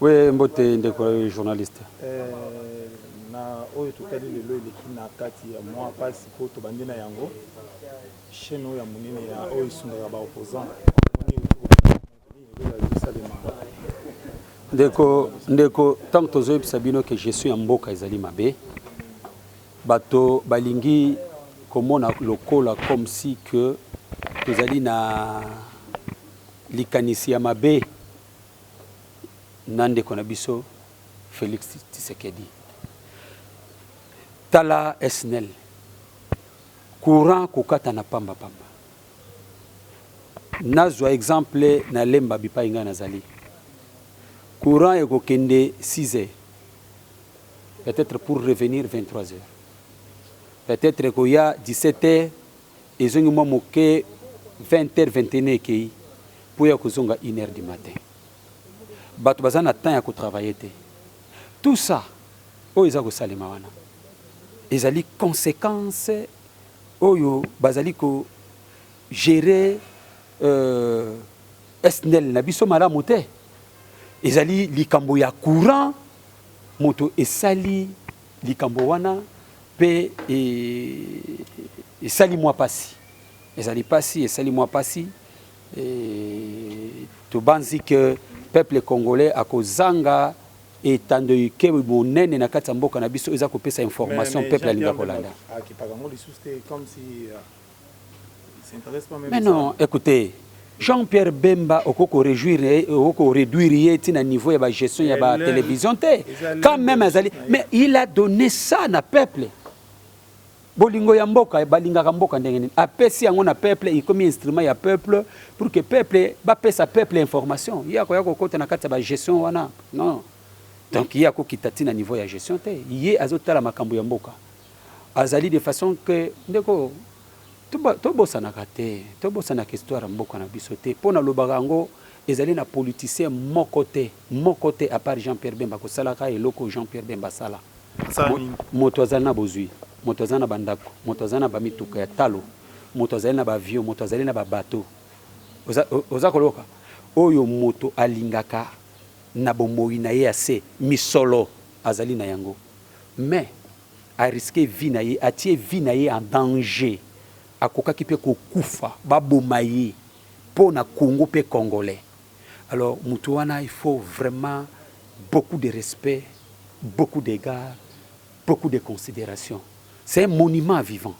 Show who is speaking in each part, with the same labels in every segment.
Speaker 1: Oui, mbote ndeko journaliste.
Speaker 2: Na oyo tokali lelo eleki na kati ya mwa pasi po tobandi na yango chaîne oyo ya monene ya oyo esungaka ba opposant
Speaker 1: ndeko tant tozoyebisa bino que je suis en mboka ezali mabe bato balingi komona lokola comme si que tozali na likanisi ya mabe na ndeko na biso Félix Tshisekedi. Tala SNEL courant kokata na pamba pamba nazwa exemple na lemba bipa inga nazali courant ekokende 6 heures peut-être pour revenir 23 heures peut-être koya 17 heures ezongi mwa moke 20 heures 21 ekei pour ya kozonga 1 heure du matin bato baza na temps ya kotravailler te tout ça oyo eza kosalema wana ezali conséquence oyo bazali ko gérer SNEL na biso malamu te ezali likambo ya courant moto esali likambo wana pe esali mwa pasi ezali pasi esali mwa pasi tobanzi que peuple congolais akozanga etando ke monene na kati ya mboka na biso eza kopesa information peuple alinga kolanda. Mais non, écoutez, Jean-Pierre Bemba okoko réduire tina niveau ya ba gestion ya ba télévision te quand même azali mais il a donné ça na peuple bolingo ya mboka balinga mboka ndenge apesi yango na peuple il comme instrument ya peuple pour que peuple ba pesa peuple information ya ko kota na kati ya ba gestion wana non. Donc il y a ko kitati na niveau ya gestion te yé azotala makambo ya mboka azali de façon que ndeko tobosanaka te tobosanaka histoire mboka na biso te mpo na lobaka yango ezali na politicien moko te à part Jean-Pierre Bemba kosalaka eloko Jean-Pierre Bemba sala moto azali na bozwi moto azali na bandako moto azali na bamituka ya talo moto azali na bavion moto azali na babato oza koloka oyo moto alingaka na bomoi na ye ase misolo azali na yango mais a risqué vie na ye atie vie na ye en danger akokaki pe kokufa baboma ye po na Congo pe congolais. Alors mutu wana il faut vraiment beaucoup de respect, beaucoup d'égard, beaucoup de considération. C'est un monument vivant.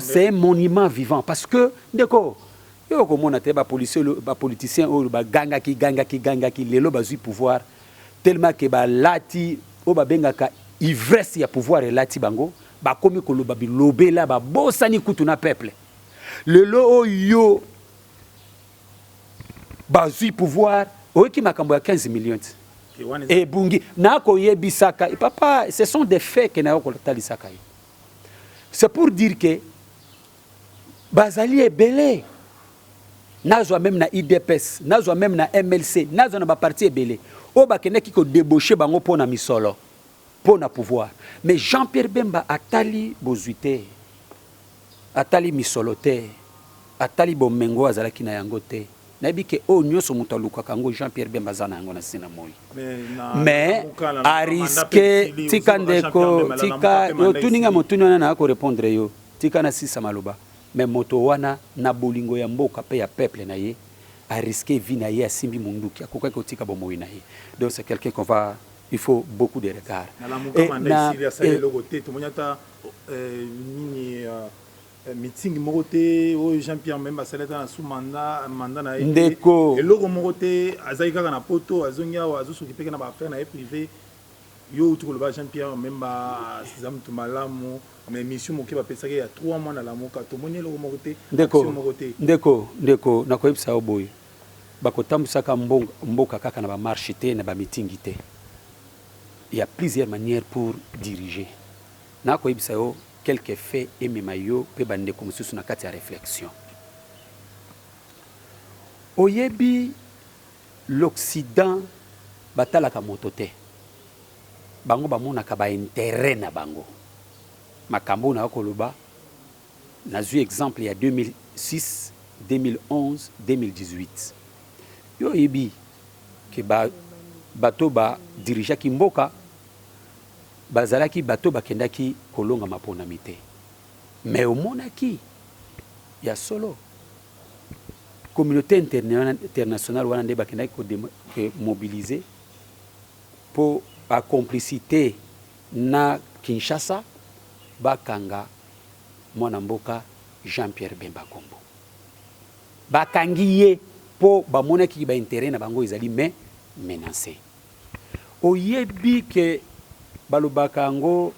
Speaker 1: C'est un monument vivant parce que ndeko yo komona te ba politicien o ba gangaki lelo bazui pouvoir tellement que ba lati o ba bengaka ivresse ya pouvoir et lati bango ba komi koloba bilobela ba bosani kutu na peuple lelo oyo bazui pouvoir oki makambo ya 15 millions et bungi na ko yebisaka papa ce sont des faits que na ko talisaka. C'est pour dire que bazali ebele nazwa même na IDPS nazwa même na MLC nazwa na ba parti ebele o ba keneki ko débaucher bango pona misolo pona pouvoir mais Jean-Pierre Bemba atali bozuité atali misolo te atali bomengo azalaki na yango te nabi ke o nyoso muto luka kango Jean-Pierre Bemba zana yango na sina moi mais a risqué tika ndeko tika yo tuninga motuni wana na ko répondre yo tika na sisa maloba mais moto wana na bolingo ya mboka pe ya peuple na ye a risqué vie na ye asimbi munduki akoka ko tika bomoi na ye donc c'est quelqu'un qu'on va il faut beaucoup de regard
Speaker 2: meeting mokote o Jean-Pierre Bemba saleta na sous mandat na
Speaker 1: ndeko
Speaker 2: eloko mokote azai kaka na poto azongia azo s'occuper na ba affaire na privé yo tu koloba Jean-Pierre Bemba sizam tu malamu mais mission moké ba pesaka ya 3 mois na la moka to moni eloko mokote ndeko na ko yebisa oboy bakotambusa mboka kaka na ba marché te na ba meeting te. Il y a plusieurs manières pour diriger na ko yebisa yo quelques faits et memayo pe bande comme sous na kati ya réflexion oyebi l'Occident batalaka motote bango bamonaka ba intérêt na bango makambo na koloba nazui exemple ya 2006 2011 2018 yo yebi que bato ba dirija ki mboka bazalaki bato bakendaki kolonga maponami te mais omonaki ya solo communauté internationale wana nde bakendaki mobiliser pour ba complicité na Kinshasa bakanga mwana mboka Jean-Pierre Bemba Kombo bakangi ye po bamonaki ba intérêt na bango ezali mais menacé oyebi que balobaka ngo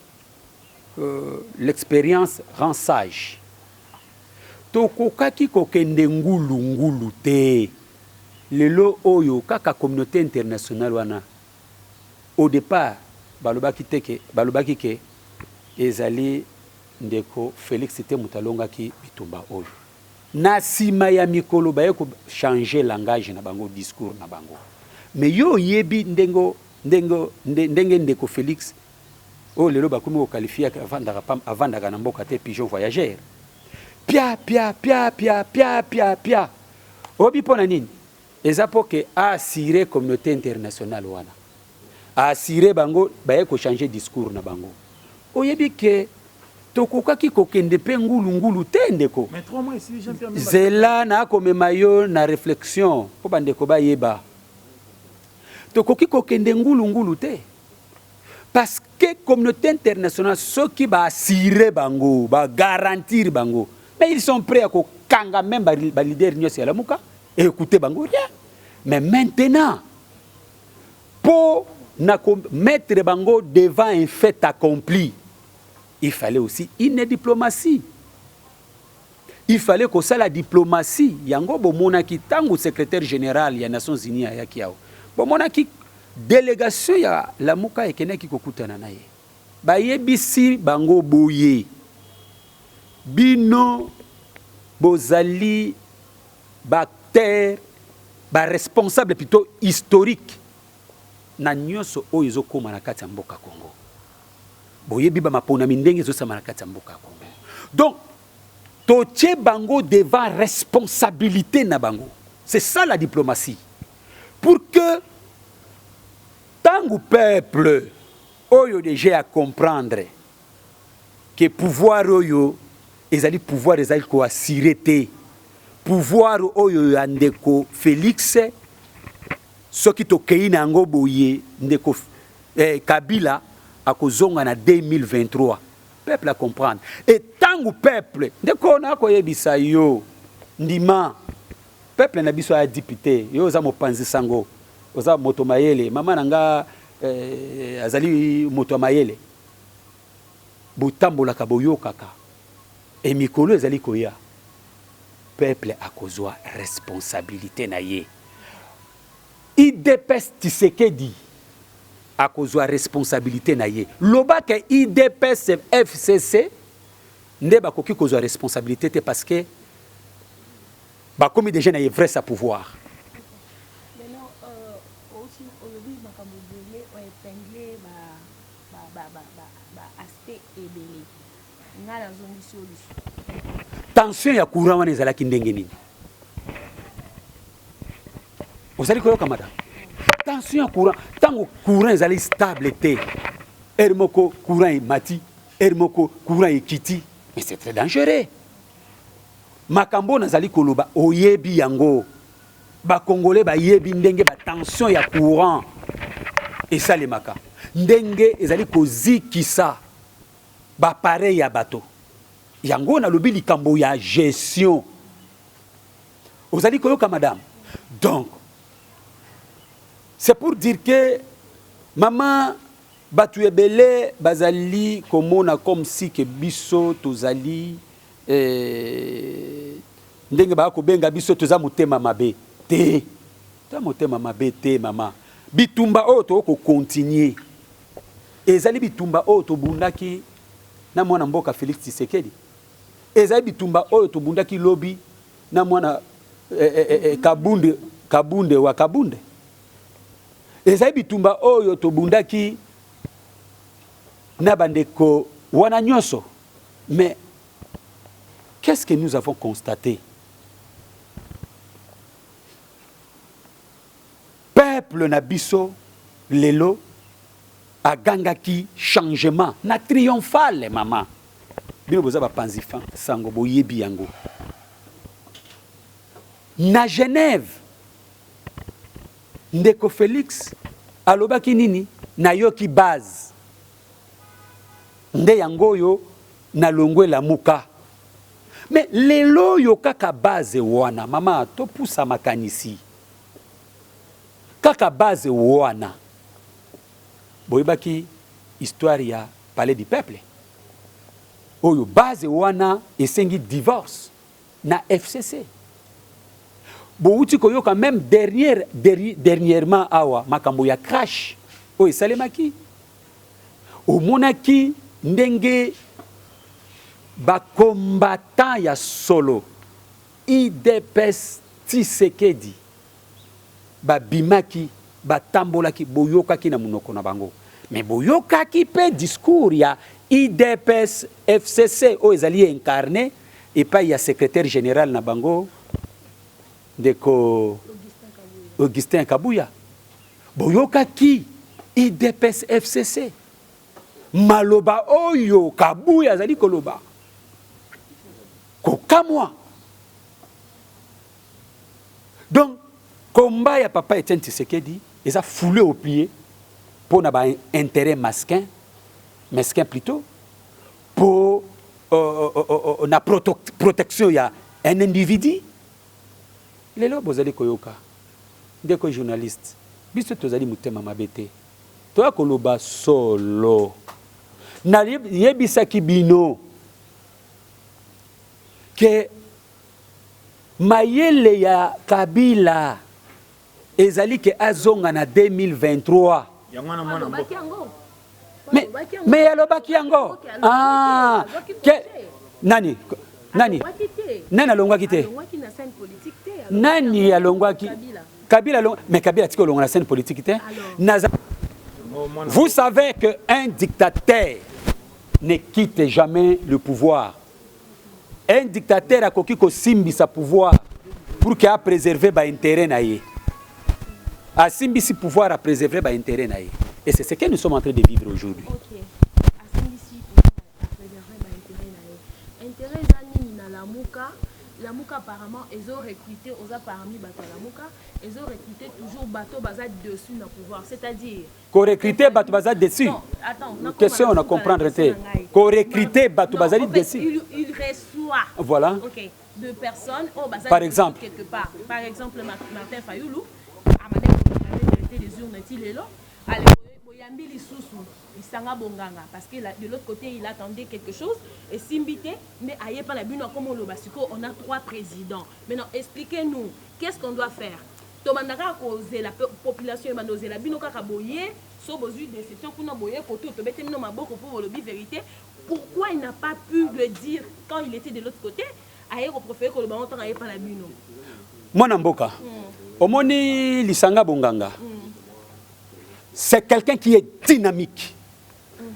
Speaker 2: l'expérience rend sage tokokaki kokende ngulu te lelo oyo kaka communauté internationale wana au départ balobaki ke ezali ndeko Félix te mutalongaki bitumba oyo na sima ya mikolo baye ko changer langage na bango discours na bango mais yo yebi ndenge ndeko Félix o lelo bakomi ko qualifier avandaka na mboka te pigeon voyageur pia obi pona nini eza po ke assurer communauté internationale wana assurer bango baye ko changer discours na bango oyebi ke tokokaki kokende pe ngulu te ndeko
Speaker 3: mais 3 mois ici Jean-Pierre
Speaker 2: zela na komema yo na réflexion po bandeko bayeba tokoki kokende ngulu te parce que communauté internationale soki ba assurer bango ba garantir bango mais ils sont prêts à kokanga même ba leader nyose ya lamuka et écouter bango rien mais maintenant pour mettre bango devant un fait accompli il fallait aussi une diplomatie. Il fallait que ça la diplomatie. Yango bomonaki tango secrétaire général ya Nations Unies ya kiao. Bomonaki délégation ya la muka ekeneki kokutana naye. Ba yebisi bango boye. Bino bozali bacteur ba responsable plutôt historique na nyoso oyo koma na kati ya mboka Congo. Boyebi ba mapona mindenge zo sama na kati ya mboka Congo. Donc totie bango devant responsabilité na bango. C'est ça la diplomatie. Pour que tango peuple oyo déjà à comprendre que pouvoir oyo ezali pouvoir ezali ko assurer te. Pouvoir oyo andeko Félix soki to keina ngo boye ndeko Kabila à kozonga na 2023 peuple à comprendre et tangu peuple ndeko na ko yebisa yo ndima peuple na biso ya député yo za mopanzi sango oza moto mayele mama nanga azali moto mayele botambola ka boyokaka et mikolo ezali koya peuple a kozwa responsabilité na ye IDPS Tshisekedi a kozwa responsabilité na ye loba ke IDPS FCC nde bakoki kozwa responsabilité te parce que bakomi déjà na ye vrai sa pouvoir
Speaker 4: maintenant aussi aujourd'hui makambo belé o épinglé ba aspect ebele ngala zongi solution
Speaker 2: tension ya courant wana ezalaki ndenge nini osali koyoka madame tension ya courant tango courant ezali stable te moko courant emati moko courant ekiti mais c'est très dangereux makambo nazali koloba oyebi yango bakongolais bayebi ndenge tension ya courant esalemaka ndenge ezali kozikisa pareil ya bato yango nalobi likambo ya gestion ozali koyoka madame donc c'est pour dire que maman batu ebele bazali komona comme si que biso tozali ndenge ba ko benga biso toza motema mabe te ta motema mabe te mama bitumba o to ko continuer ezali bitumba o to bundaki na mwana mboka Félix Tshisekedi ezali bitumba o to bundaki lobi na mwana kabunde wa kabunde ezali bitumba oyo tobundaki na bandeko wana nyonso mais qu'est-ce que nous avons constaté
Speaker 1: peuple na biso lelo agangaki changement na triomphale mama bino boza bapanzi sango boyebi yango na Genève ndeko Félix alobaki nini nayoki base nde yango yo na longwe la muka mais lelo yo kaka base wana mama to pusa makanisi kaka base wana boyebaki histoire ya palais du peuple oyo base wana esengi divorce na FCC bouti koyoka même dernièrement awa makambo ya crash oyo esalemaki omonaki ndenge bakombatant ya solo IDPS Tshisekedi babimaki batambolaki boyokaki na munoko na bango mais boyokaki pe discours ya IDPS FCC oyo ezali incarné epai ya secrétaire général na bango ndeko Augustin Kabuya boyokaki IDPS FCC maloba oyo Kabuya azali koloba kokamwa donc combat ya papa Etienne Tshisekedi ils a foulé au pied pour n'avoir un intérêt mesquin plutôt pour na protection ya un individu lelo bozali koyoka ndeko journaliste biso tozali mutema mabete toya koloba solo na yebisaki bino que mayele ya Kabila ezali ke azonga na 2023 mais alobaki yango ah ke nani alongwaki te nani alongwaki Kabila mais Kabila tiko longa na scène politique te vous savez que un dictateur ne quitte jamais le pouvoir. Un dictateur a koki ko simbi sa pouvoir pour qu'il a préservé ba intérêt na ye. A simbi si pouvoir a préservé ba intérêt na ye. Et c'est ce que nous sommes en train de vivre aujourd'hui.
Speaker 4: OK. A simbi si pouvoir a préservé ba intérêt na ye. Intérêt zani na la muka apparemment ils ont recruté aux parmi bato la muka, ils ont recruté toujours bateau bazar dessus dans pouvoir, c'est-à-dire
Speaker 1: ko recruter bato bazar dessus.
Speaker 4: Non, attends,
Speaker 1: question on a comprendre te. Ko recruter bato bazar dessus.
Speaker 4: Il reçoit.
Speaker 1: Voilà.
Speaker 4: OK. Deux personnes au bazar
Speaker 1: par exemple
Speaker 4: quelque part. Par exemple Martin Fayoulou a madame des urnes tilelo. Allez boyambi lisusu isanga bonganga parce que de l'autre côté il attendait quelque chose et simbité mais aye pas la bino comme on le basiko on a 3 présidents. Maintenant expliquez-nous qu'est-ce qu'on doit faire. Tomandaka causer la population et mandoser la bino kaka boye so bozu déception kuna boye koto to bete mino maboko pour le vérité. Pourquoi il n'a pas pu le dire quand il était de l'autre côté? Aye ko préférer que le ballon tant aye pas la bino.
Speaker 1: Mwana mboka. Omoni lisanga bonganga. C'est quelqu'un qui est dynamique.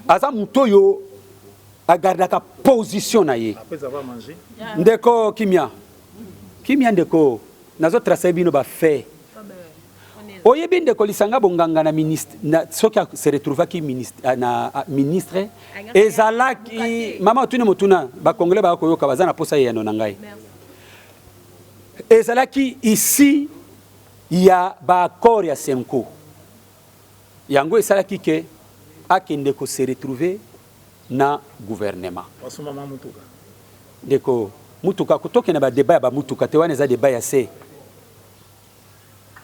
Speaker 1: Aza mutoyo agardaka position na ye.
Speaker 3: Après avoir mangé.
Speaker 1: Ndeko kimia. Kimia ndeko nazo tracer bino ba fait. Oyebi ndeko lisanga bonganga na ministre na soki se retrouva ki ministre na ministre ezalaki mama otune motuna ba congolais ba koyoka bazana posa ye na ngai. Ezalaki ici il y a ba accord ya Semko. Yango esalaki ke akende ko se retrouver na gouvernement. Deko mutuka kutoke na ba débat ba mutuka te wana za débat ya se.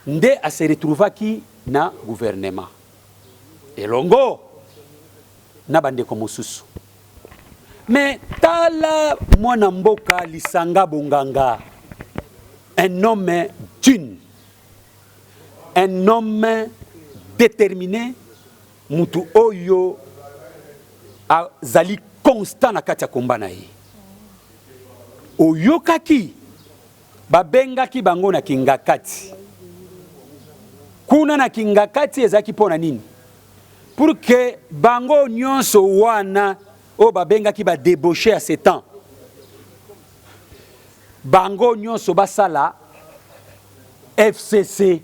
Speaker 1: Nde a se retrouvaki na gouvernement. Elongo na bande ko mosusu. Mais tala mwana mboka lisanga bonganga. Un homme d'une. Un homme déterminé mutu oyo azali constant na kati ya komba na ye oyokaki babengaki bango na kingakati kuna na kingakati ezaki pona nini pour que bango nyonso wana o babengaki ba débauché à ce temps bango nyonso basala FCC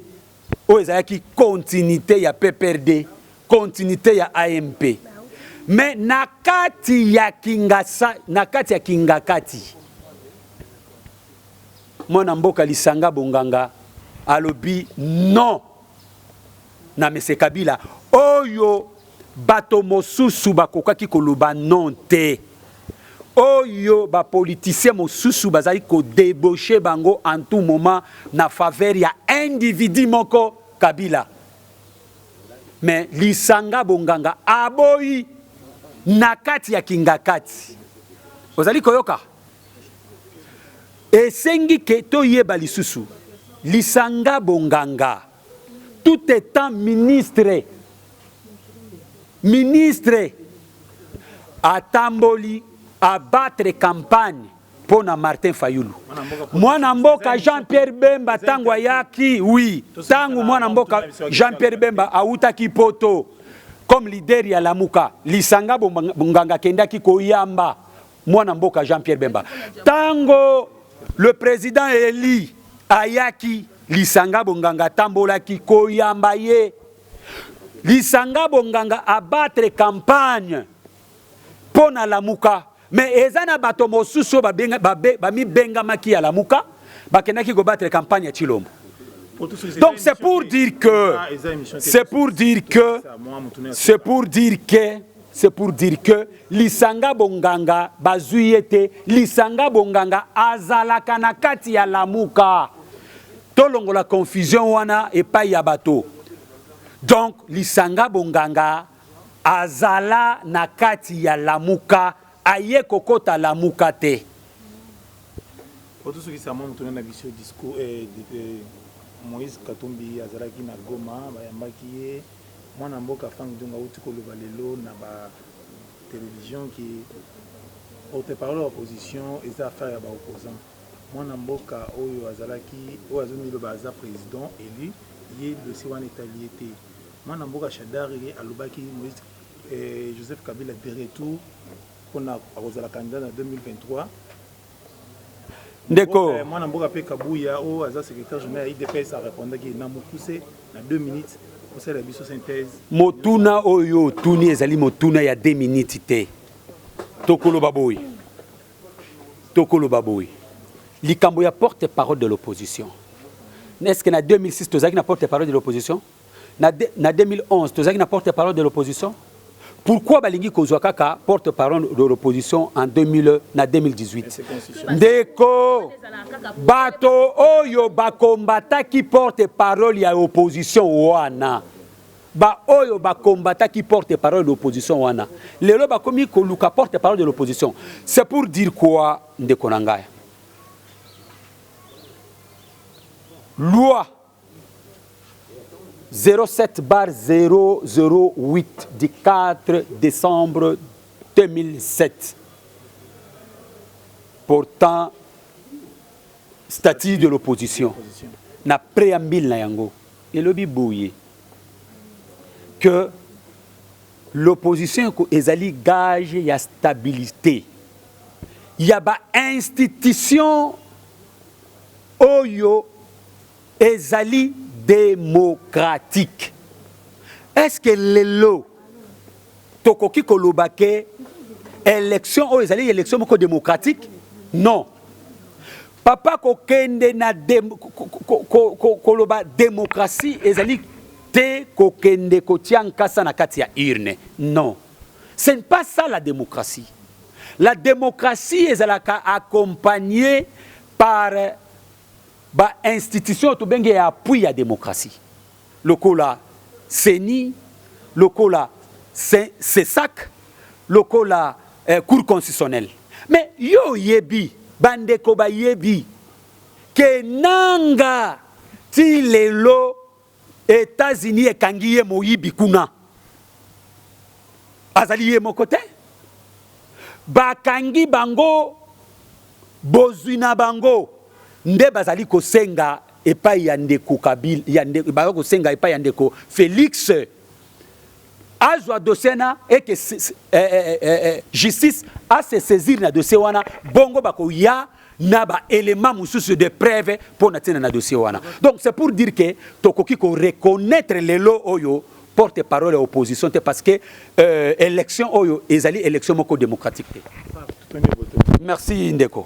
Speaker 1: oyo ezalaki continuité ya PPRD, continuité ya AMP. Mais nakati ya Kingakati, mwana mboka Lisanga Bonganga alobi non na M. Kabila oyo bato mosusu bakokaki koloba non te. Oyo ba politicien mosusu bazali ko débaucher bango en tout moment na faveur ya individu moko Kabila. Mais Lisanga Bonganga aboyi nakati ya Kingakati. Ozali koyoka. Esengi ke toyeba lisusu. Lisanga Bonganga tout étant ministre atamboli abattre campagne pour Martin Fayulu. Mwana mboka Jean-Pierre Bemba tango yaki, oui, tango mwana mboka Jean-Pierre Bemba autaki poto comme leader ya Lamuka. Lisanga Bonganga kendaki koyamba mwana mboka Jean-Pierre Bemba. Tango le président Eli ayaki, Lisanga Bonganga tambolaki koyamba ye. Lisanga Bonganga abattre campagne pour Lamuka. Mais ezana bato mosusu ba mi benga maki ya Lamuka bakendaki ko battre campagne ya Chilombo. Donc c'est pour dire que Lisanga Bonganga bazuyete, Lisanga Bonganga azalaka na kati ya Lamuka. Tolongo la confusion wana epai ya bato. Donc Lisanga Bonganga azala na kati ya Lamuka. Aye kokota Lamuka te.
Speaker 3: Oto soki sa mwa mutuna na biso discours Moïse Katumbi azalaki na Goma bayambaki ye mwana mboka fang donga uti koloba lelo na ba télévision qui porte-parole opposition eza affaire ya ba opposant mwana mboka oyo azalaki oyo azoni lo baza président élu ye dossier wana établi te mwana mboka Shadari alobaki Moïse Joseph Kabila de retour pour la candidat en 2023.
Speaker 1: D'accord.
Speaker 3: Moi, je suis Kabouya, au secrétaire général IDPS, a répondu qu'il n'a pas poussé dans 2 minutes pour faire la synthèse.
Speaker 1: Motuna Oyo, Tuni Ezali Motuna, il y a 2 minutes. Tokolo Baboui. Likamboya porte-parole de l'opposition. Est-ce que en 2006, tu as porte-parole de l'opposition? En 2011, tu as porte-parole de l'opposition? Pourquoi Balingi Kozwakaka porte-parole de l'opposition en 2018? Ndeko bato oyo bakombata qui porte-parole ya opposition wana. Ba oyo bakombata qui porte-parole de l'opposition wana. Lelo bakomi koluka porte-parole de l'opposition. C'est pour dire quoi ndeko nangaya? Loi 07/008 du 4 décembre 2007 portant statut de l'opposition na préambule na yango elobi boye que l'opposition ezali gage ya stabilité ya ba institution oyo ezali démocratique. Est-ce que lelo tokoki kolobake élection o ezali élection moko démocratique? Non. Papa kokende na koloba démocratie ezali te kokende kotia nkasa na kati ya urne. Non. Ce n'est pas ça la démocratie. La démocratie ezalaka accompagnée par ba institution to benge ya appui ya démocratie. Lokola CENI, lokola CESAC, lokola cour constitutionnelle. Mais yo yebi bandeko ba yebi ke nanga ti lelo États-Unis ekangiye moyibi kuna. Azali ye mokote. Bakangi bango bozwina bango. Nde bazali kosenga epai ya ndeko Kabila yande ba kosenga epai ya ndeko Félix azwa dossier et que justice a se saisir na dossier wana bongo bako ya na ba élément mususu de preuve pour na tina na dossier wana. Donc c'est pour dire que tokoki ko reconnaître lelo oyo porte-parole de l'opposition parce que élection oyo ezali élection moko démocratique. Merci Ndeko.